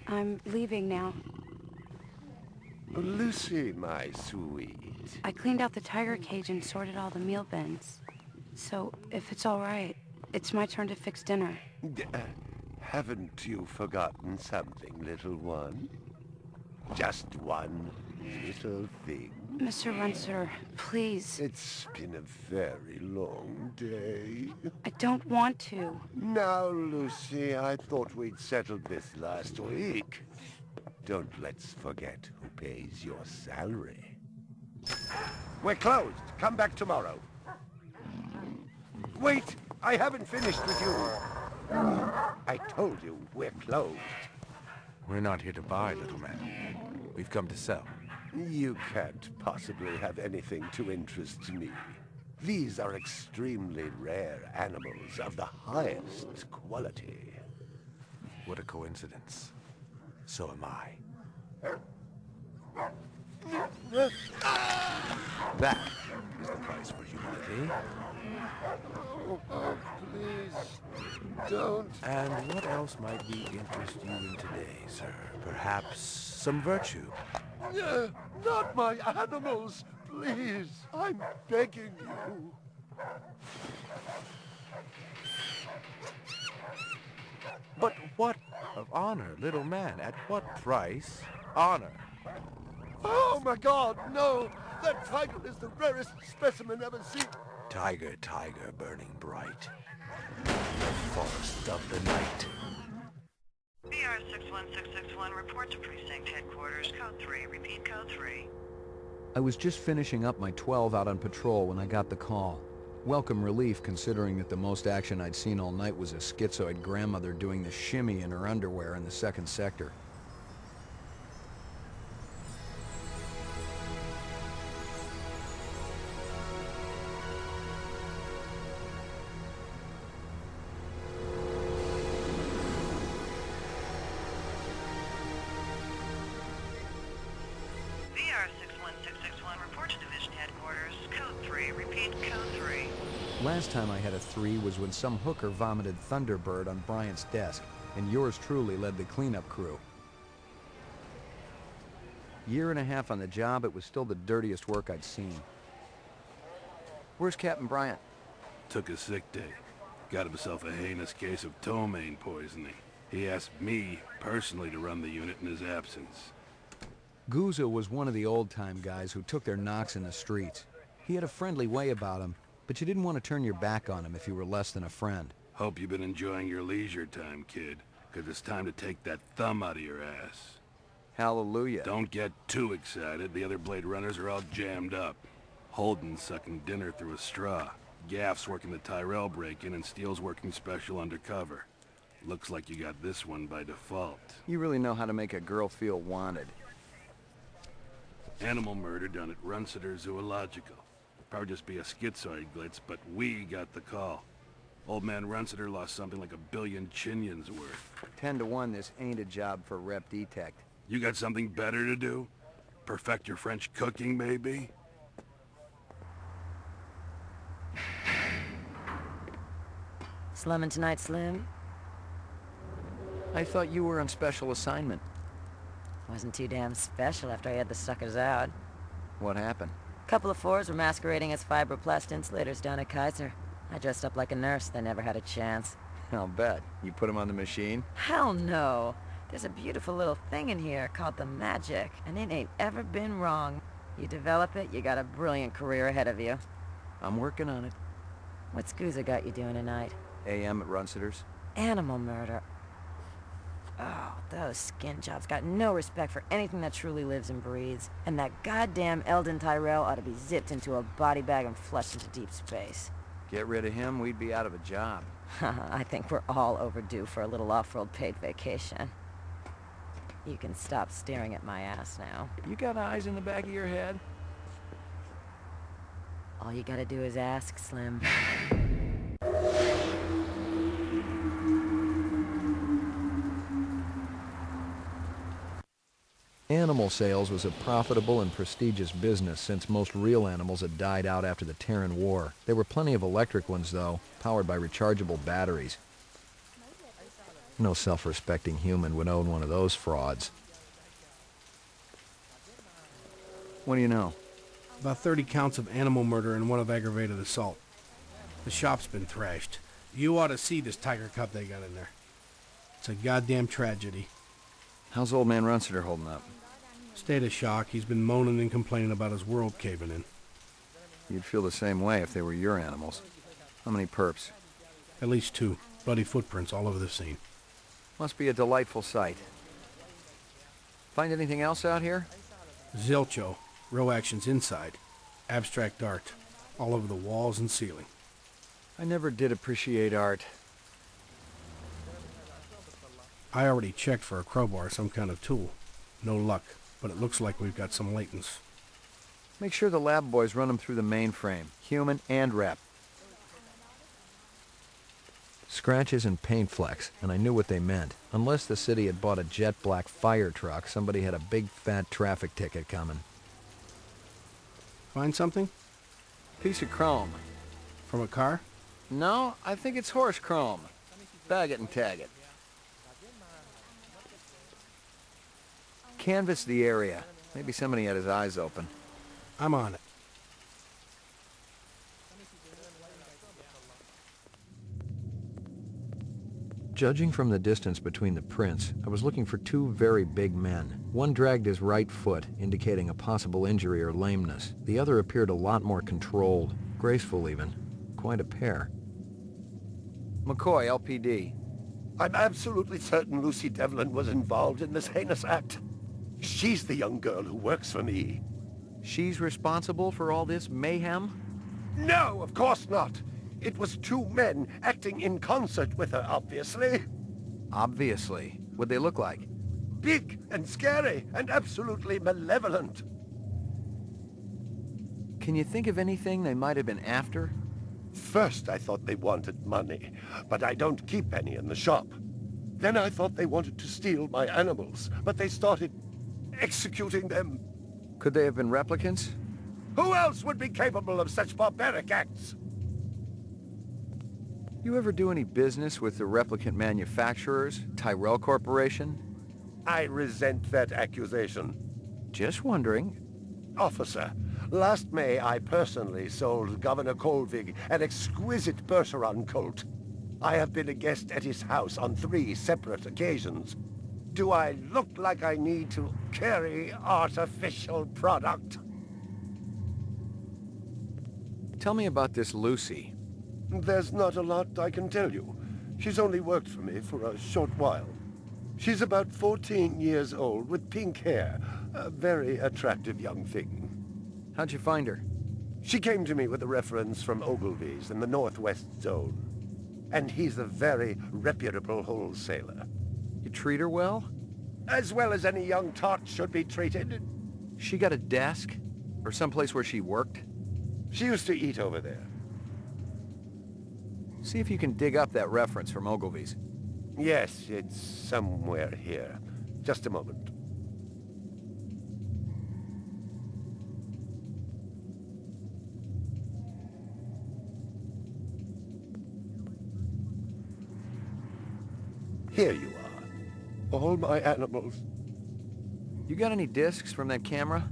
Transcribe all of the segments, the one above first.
I'm leaving now. Lucy, my sweet. I cleaned out the tiger cage and sorted all the meal bins. So, if it's all right, it's my turn to fix dinner. Haven't you forgotten something, little one? Just one little thing. Mr. Runciter, please. It's been a very long day. I don't want to. Now, Lucy, I thought we'd settled this last week. Don't let's forget who pays your salary. We're closed. Come back tomorrow. Wait! I haven't finished with you. I told you we're closed. We're not here to buy, little man. We've come to sell. You can't possibly have anything to interest me. These are extremely rare animals of the highest quality. What a coincidence. So am I. That is the price for humility. Oh, please, don't. And what else might we interest you in today, sir? Perhaps some virtue? Not my animals, please. I'm begging you. But what of honor, little man? At what price? Honor. Oh my God, no! That tiger is the rarest specimen ever seen. Tiger, tiger, burning bright. The forest of the night. BR 61661, report to precinct headquarters, code 3, repeat code 3. I was just finishing up my 12 out on patrol when I got the call. Welcome relief considering that the most action I'd seen all night was a schizoid grandmother doing the shimmy in her underwear in the 2nd sector. BR 61661, report to division headquarters, code 3, repeat code 3. Last time I had a 3 was when some hooker vomited Thunderbird on Bryant's desk, and yours truly led the cleanup crew. Year and a half on the job, it was still the dirtiest work I'd seen. Where's Captain Bryant? Took a sick day. Got himself a heinous case of ptomaine poisoning. He asked me, personally, to run the unit in his absence. Gouza was one of the old-time guys who took their knocks in the streets. He had a friendly way about him, but you didn't want to turn your back on him if you were less than a friend. Hope you've been enjoying your leisure time, kid, because it's time to take that thumb out of your ass. Hallelujah. Don't get too excited. The other Blade Runners are all jammed up. Holden's sucking dinner through a straw. Gaff's working the Tyrell break-in and Steele's working special undercover. Looks like you got this one by default. You really know how to make a girl feel wanted. Animal murder done at RUNCITERS Zoological. Probably just be a schizoid glitz, but we got the call. Old man Runciter lost something like 1 billion chinions worth. 10 to 1, this ain't a job for Rep Detect. You got something better to do? Perfect your French cooking, maybe? Slumming tonight, Slim? I thought you were on special assignment. Wasn't too damn special after I had the suckers out. What happened? Couple of fours were masquerading as fibroplast insulators down at Kaiser. I dressed up like a nurse. They never had a chance. I'll bet. You put him on the machine? Hell no. There's a beautiful little thing in here called the magic, and it ain't ever been wrong. You develop it, you got a brilliant career ahead of you. I'm working on it. What Scooza got you doing tonight? AM at RUNCITERS. Animal murder. Oh, those skin jobs got no respect for anything that truly lives and breathes. And that goddamn Eldon Tyrell ought to be zipped into a body bag and flushed into deep space. Get rid of him, we'd be out of a job. I think we're all overdue for a little off-world paid vacation. You can stop staring at my ass now. You got eyes in the back of your head? All you gotta do is ask, Slim. Animal sales was a profitable and prestigious business since most real animals had died out after the Terran War. There were plenty of electric ones, though, powered by rechargeable batteries. No self-respecting human would own one of those frauds. What do you know? About 30 counts of animal murder and 1 of aggravated assault. The shop's been thrashed. You ought to see this tiger cub they got in there. It's a goddamn tragedy. How's old man Runciter holding up? State of shock. He's been moaning and complaining about his world caving in. You'd feel the same way if they were your animals. How many perps? At least 2. Bloody footprints all over the scene. Must be a delightful sight. Find anything else out here? Zilcho. Row actions inside. Abstract art. All over the walls and ceiling. I never did appreciate art. I already checked for a crowbar, some kind of tool. No luck, but it looks like we've got some latents. Make sure the lab boys run them through the mainframe, human and rep. Scratches and paint flecks, and I knew what they meant. Unless the city had bought a jet black fire truck, somebody had a big fat traffic ticket coming. Find something? Piece of chrome. From a car? No, I think it's horse chrome. Bag it and tag it. Canvass the area. Maybe somebody had his eyes open. I'm on it. Judging from the distance between the prints, I was looking for 2 very big men. One dragged his right foot, indicating a possible injury or lameness. The other appeared a lot more controlled, graceful even. Quite a pair. McCoy, LPD. I'm absolutely certain Lucy Devlin was involved in this heinous act. She's the young girl who works for me. She's responsible for all this mayhem? No, of course not. It was 2 men acting in concert with her, obviously. Obviously. What'd they look like? Big and scary and absolutely malevolent. Can you think of anything they might have been after? First, I thought they wanted money, but I don't keep any in the shop. Then I thought they wanted to steal my animals, but they started executing them. Could they have been replicants? Who else would be capable of such barbaric acts? You ever do any business with the replicant manufacturers, Tyrell Corporation? I resent that accusation. Just wondering. Officer, last May I personally sold Governor Colvig an exquisite Bergeron colt. I have been a guest at his house on 3 separate occasions. Do I look like I need to carry artificial product? Tell me about this Lucy. There's not a lot I can tell you. She's only worked for me for a short while. She's about 14 years old with pink hair. A very attractive young thing. How'd you find her? She came to me with a reference from Ogilvy's in the Northwest Zone. And he's a very reputable wholesaler. You treat her well? As well as any young tot should be treated. She got a desk? Or someplace where she worked? She used to eat over there. See if you can dig up that reference from Ogilvy's. Yes, it's somewhere here. Just a moment. Here you are. All my animals. You got any discs from that camera?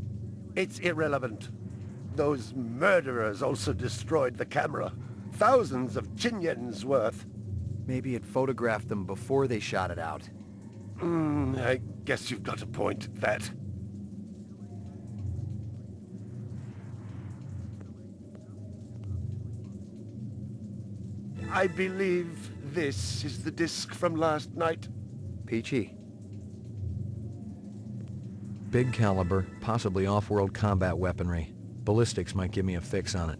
It's irrelevant. Those murderers also destroyed the camera. Thousands of Chinyens worth. Maybe it photographed them before they shot it out. I guess you've got a point at that. I believe this is the disc from last night. Peachy. Big caliber, possibly off-world combat weaponry. Ballistics might give me a fix on it.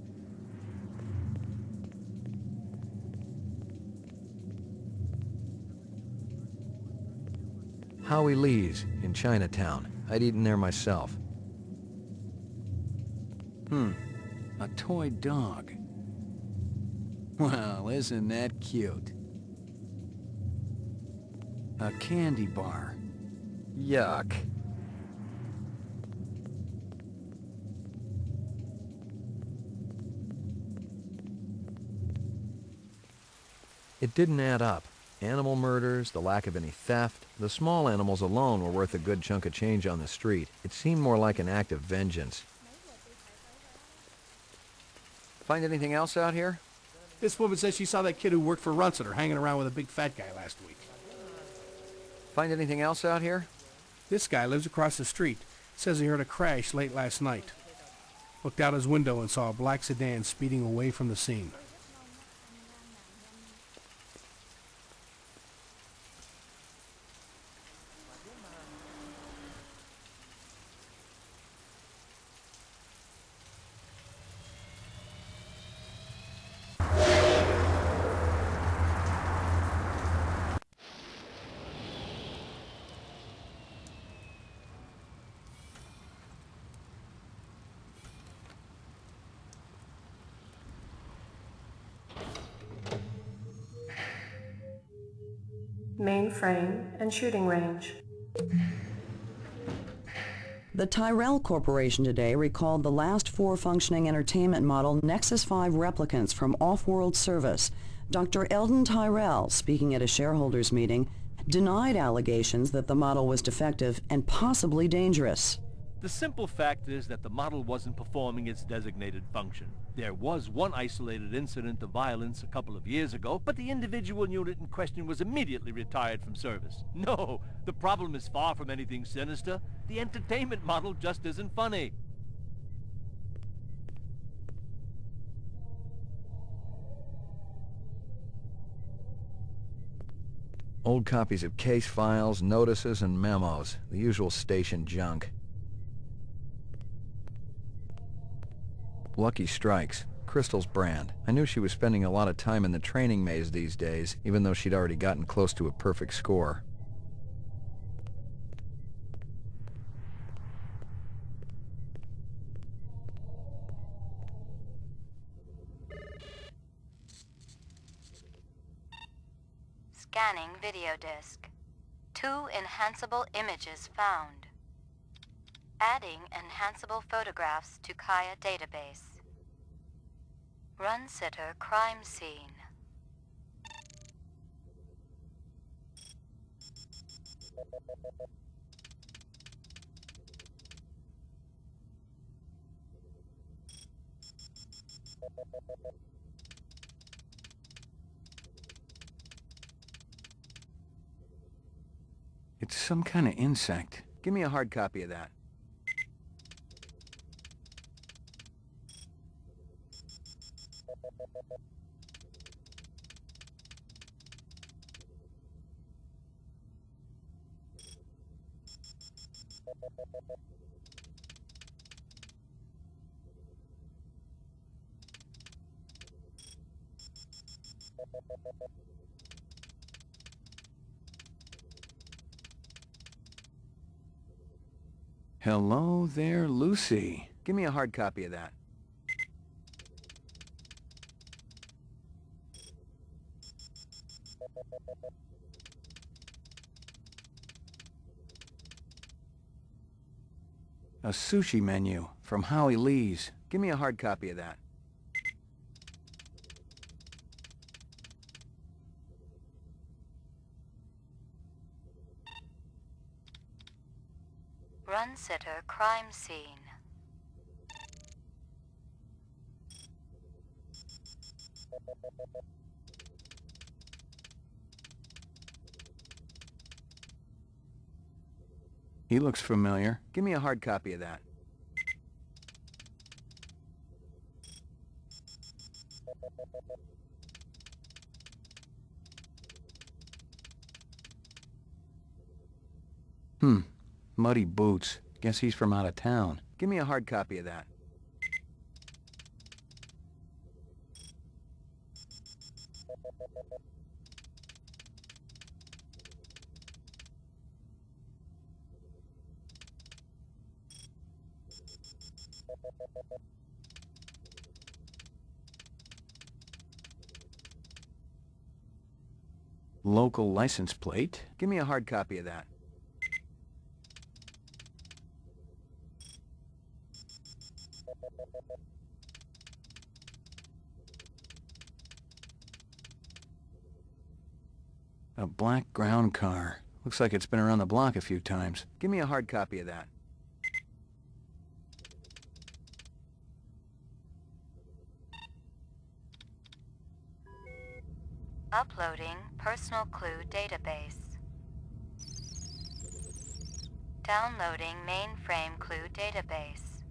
Howie Lee's in Chinatown. I'd eaten there myself. A toy dog. Well, isn't that cute? A candy bar. Yuck. It didn't add up. Animal murders, the lack of any theft. The small animals alone were worth a good chunk of change on the street. It seemed more like an act of vengeance. Find anything else out here? This woman says she saw that kid who worked for RUNCITER hanging around with a big fat guy last week. Find anything else out here? This guy lives across the street. Says he heard a crash late last night. Looked out his window and saw a black sedan speeding away from the scene. Mainframe and shooting range. The Tyrell Corporation today recalled the last 4 functioning entertainment model Nexus 5 replicants from off-world service. Dr. Eldon Tyrell, speaking at a shareholders meeting, denied allegations that the model was defective and possibly dangerous. The simple fact is that the model wasn't performing its designated function. There was one isolated incident of violence a couple of years ago, but the individual unit in question was immediately retired from service. No, the problem is far from anything sinister. The entertainment model just isn't funny. Old copies of case files, notices, and memos. The usual station junk. Lucky Strikes. Crystal's brand. I knew she was spending a lot of time in the training maze these days, even though she'd already gotten close to a perfect score. Scanning video disk. 2 enhanceable images found. Adding enhanceable photographs to Kaya database. RUNCITER crime scene. It's some kind of insect. Give me a hard copy of that. Hello there, Lucy. Give me a hard copy of that. A sushi menu from Howie Lee's. Give me a hard copy of that. RUNCITER crime scene. He looks familiar. Give me a hard copy of that. Muddy boots. Guess he's from out of town. Give me a hard copy of that. Local license plate. Give me a hard copy of that. A black ground car. Looks like it's been around the block a few times. Give me a hard copy of that. Uploading personal clue database. Downloading mainframe clue database.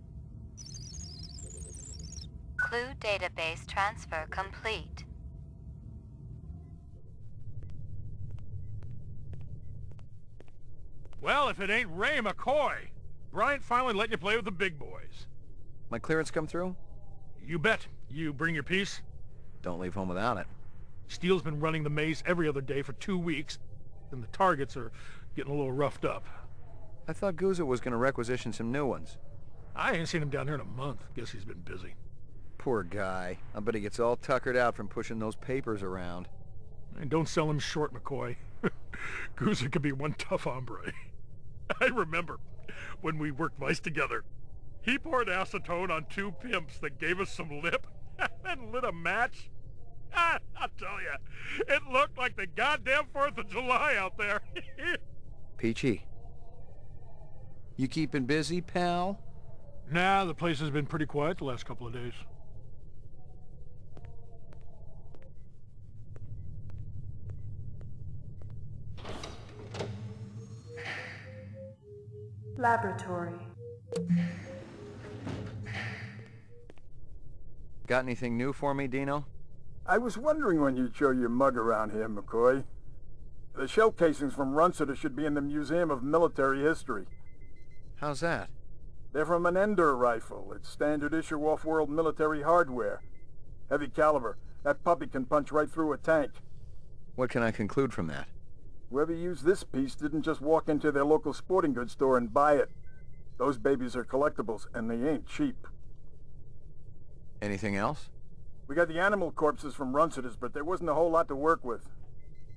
Clue database transfer complete. Well, if it ain't Ray McCoy. Bryant finally letting you play with the big boys. My clearance come through? You bet. You bring your piece? Don't leave home without it. Steele's been running the maze every other day for 2 weeks, and the targets are getting a little roughed up. I thought Guzzo was going to requisition some new ones. I ain't seen him down here in a month. Guess he's been busy. Poor guy. I bet he gets all tuckered out from pushing those papers around. And don't sell him short, McCoy. Guzzo could be one tough hombre. I remember when we worked mice together. He poured acetone on 2 pimps that gave us some lip and lit a match. I'll tell you, it looked like the goddamn 4th of July out there. Peachy. You keeping busy, pal? Nah, the place has been pretty quiet the last couple of days. Laboratory. Got anything new for me, Dino? I was wondering when you'd show your mug around here, McCoy. The shell casings from RUNCITERS should be in the Museum of Military History. How's that? They're from an Ender rifle. It's standard issue off-world military hardware. Heavy caliber. That puppy can punch right through a tank. What can I conclude from that? Whoever used this piece didn't just walk into their local sporting goods store and buy it. Those babies are collectibles, and they ain't cheap. Anything else? We got the animal corpses from RUNCITERS, but there wasn't a whole lot to work with.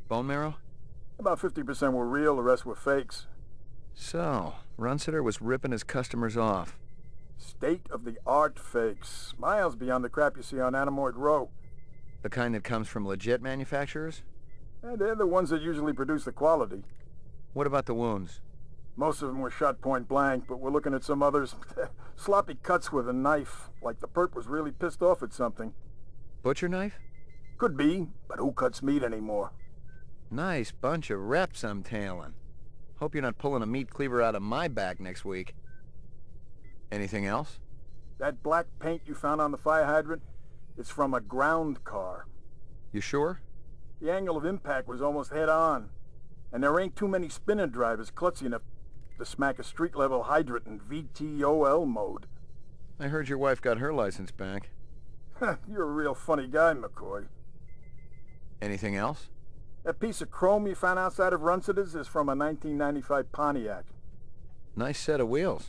Bone marrow? About 50% were real, the rest were fakes. So, RUNCITER was ripping his customers off. State-of-the-art fakes. Miles beyond the crap you see on Anamoid Row. The kind that comes from legit manufacturers? And they're the ones that usually produce the quality. What about the wounds? Most of them were shot point blank, but we're looking at some others. Sloppy cuts with a knife, like the perp was really pissed off at something. Butcher knife? Could be, but who cuts meat anymore? Nice bunch of reps I'm tailing. Hope you're not pulling a meat cleaver out of my back next week. Anything else? That black paint you found on the fire hydrant? It's from a ground car. You sure? The angle of impact was almost head-on. And there ain't too many spinner drivers klutzy enough to smack a street-level hydrant in VTOL mode. I heard your wife got her license back. You're a real funny guy, McCoy. Anything else? That piece of chrome you found outside of RUNCITERS is from a 1995 Pontiac. Nice set of wheels.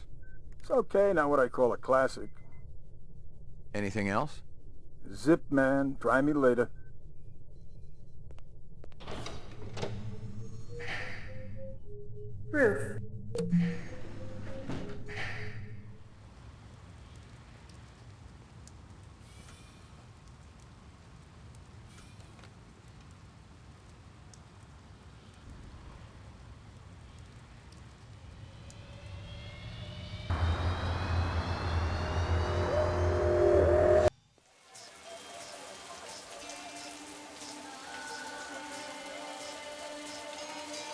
It's okay, not what I call a classic. Anything else? Zip, man. Try me later. Roof.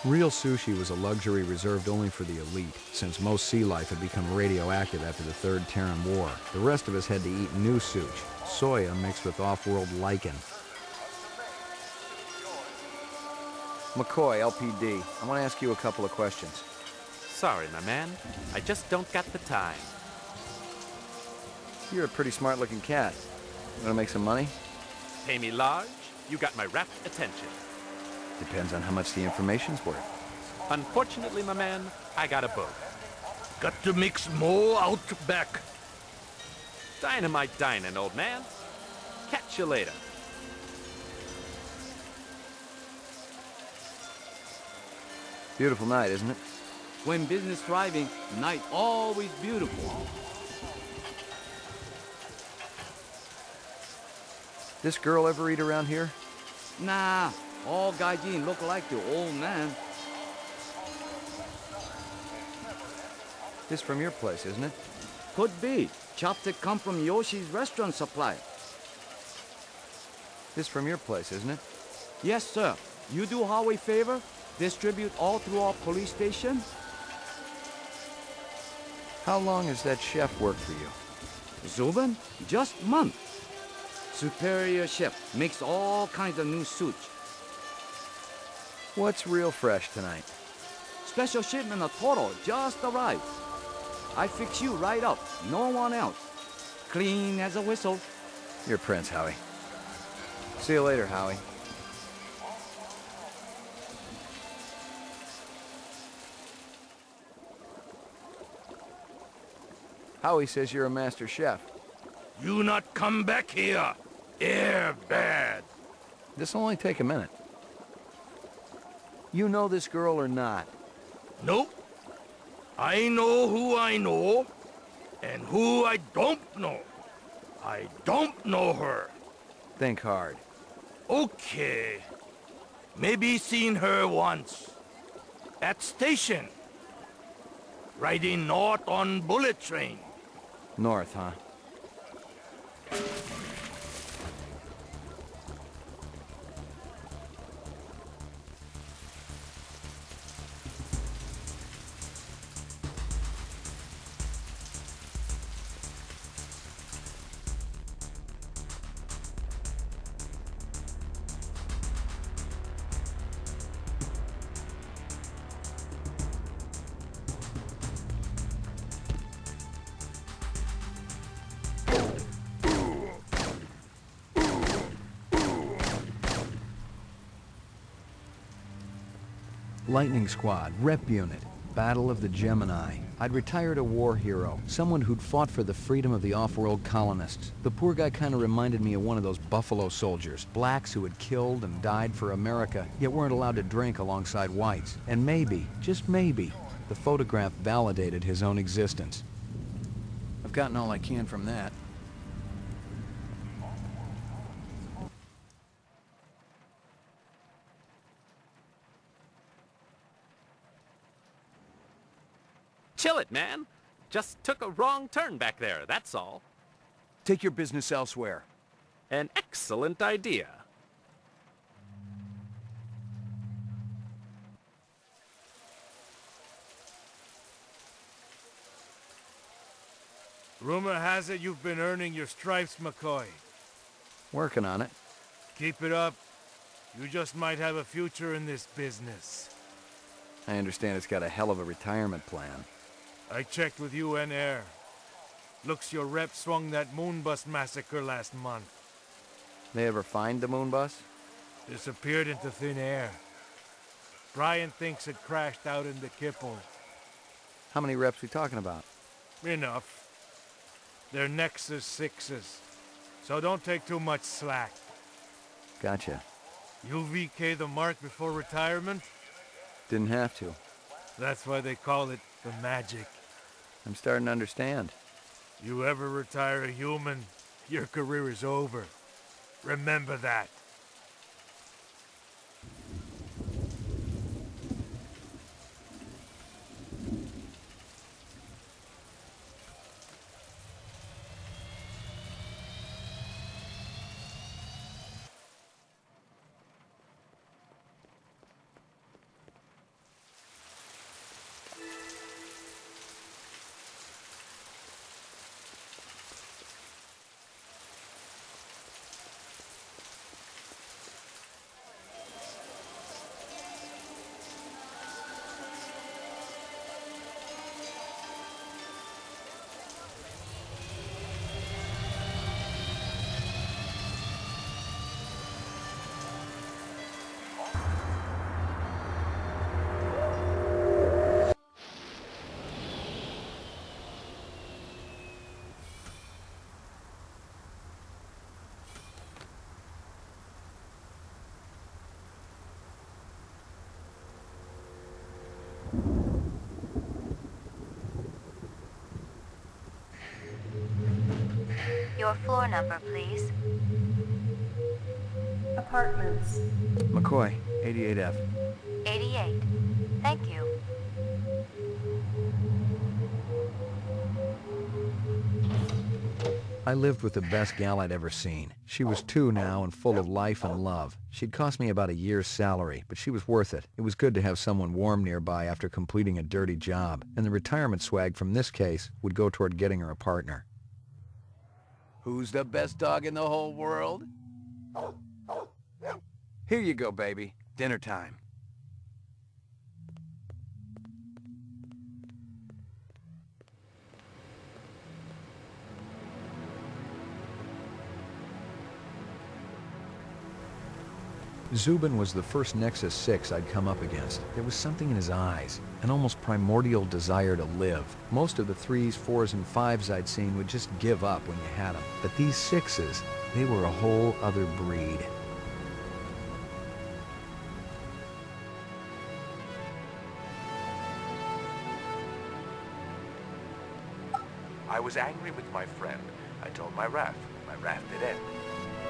Real sushi was a luxury reserved only for the elite, since most sea life had become radioactive after the Third Terran War. The rest of us had to eat new sushi, soya mixed with off-world lichen. McCoy, LPD, I want to ask you a couple of questions. Sorry, my man. I just don't got the time. You're a pretty smart-looking cat. Want to make some money? Pay me large, you got my rapt attention. Depends on how much the information's worth. Unfortunately, my man, I got a boat. Got to mix more out back. Dynamite dining, old man. Catch you later. Beautiful night, isn't it? When business thriving, night always beautiful. This girl ever eat around here? Nah, all gaijin look like the old man. This from your place, isn't it? Could be. Chopstick come from Yoshi's restaurant supply. This from your place, isn't it? Yes, sir. You do HOWIE favor? Distribute all through our police station? How long has that chef worked for you? ZUBEN? Just month. Superior chef makes all kinds of new sushi. What's real fresh tonight? Special shipment of Toro just arrived. I fix you right up. No one else. Clean as a whistle. You're Prince, Howie. See you later, Howie. Howie says you're a master chef. You not come back here. Air bad. This'll only take a minute. You know this girl or not? Nope. I know who I know, and who I don't know. I don't know her. Think hard. Okay. Maybe seen her once. At station. Riding north on bullet train. North, huh? Lightning Squad, Rep Unit, Battle of the Gemini. I'd retired a war hero, someone who'd fought for the freedom of the off-world colonists. The poor guy kind of reminded me of one of those Buffalo Soldiers, blacks who had killed and died for America, yet weren't allowed to drink alongside whites. And maybe, just maybe, the photograph validated his own existence. I've gotten all I can from that. Chill it, man. Just took a wrong turn back there, that's all. Take your business elsewhere. An excellent idea. Rumor has it you've been earning your stripes, McCoy. Working on it. Keep it up. You just might have a future in this business. I understand it's got a hell of a retirement plan. I checked with UN Air. Looks your rep swung that moon bus massacre last month. They ever find the moon bus? Disappeared into thin air. Brian thinks it crashed out in the Kipple. How many reps we talking about? Enough. They're Nexus 6s, so don't take too much slack. Gotcha. You VK the mark before retirement? Didn't have to. That's why they call it the magic. I'm starting to understand. You ever retire a human, your career is over. Remember that. Your floor number, please. Apartments. McCoy, 88F. 88. Thank you. I lived with the best gal I'd ever seen. She was 2 now and full of life and love. She'd cost me about a year's salary, but she was worth it. It was good to have someone warm nearby after completing a dirty job, and the retirement swag from this case would go toward getting her a partner. Who's the best dog in the whole world? Here you go, baby. Dinner time. Zubin was the first Nexus 6 I'd come up against. There was something in his eyes, an almost primordial desire to live. Most of the 3s, 4s, and 5s I'd seen would just give up when you had them. But these 6s, they were a whole other breed. I was angry with my friend. I told my wrath. My wrath did end.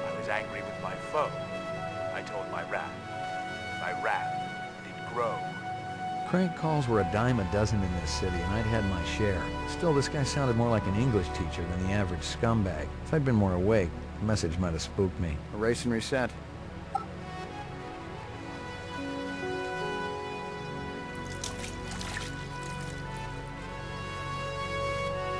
I was angry with my foe. I told my wrath. My wrath did grow. Crank calls were a dime a dozen in this city, and I'd had my share. Still, this guy sounded more like an English teacher than the average scumbag. If I'd been more awake, the message might have spooked me. Erase and reset.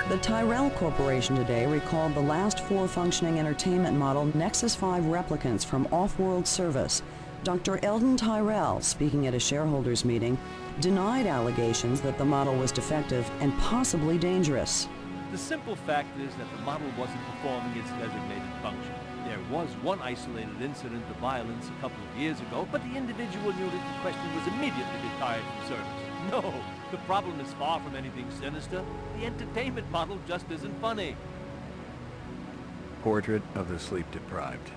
The Tyrell Corporation today recalled the last 4 functioning entertainment model Nexus 5 replicants from off-world service. Dr. Eldon Tyrell, speaking at a shareholders meeting, denied allegations that the model was defective and possibly dangerous. The simple fact is that the model wasn't performing its designated function. There was one isolated incident of violence a couple of years ago, but the individual unit in question was immediately retired from service. No, the problem is far from anything sinister. The entertainment model just isn't funny. Portrait of the sleep-deprived.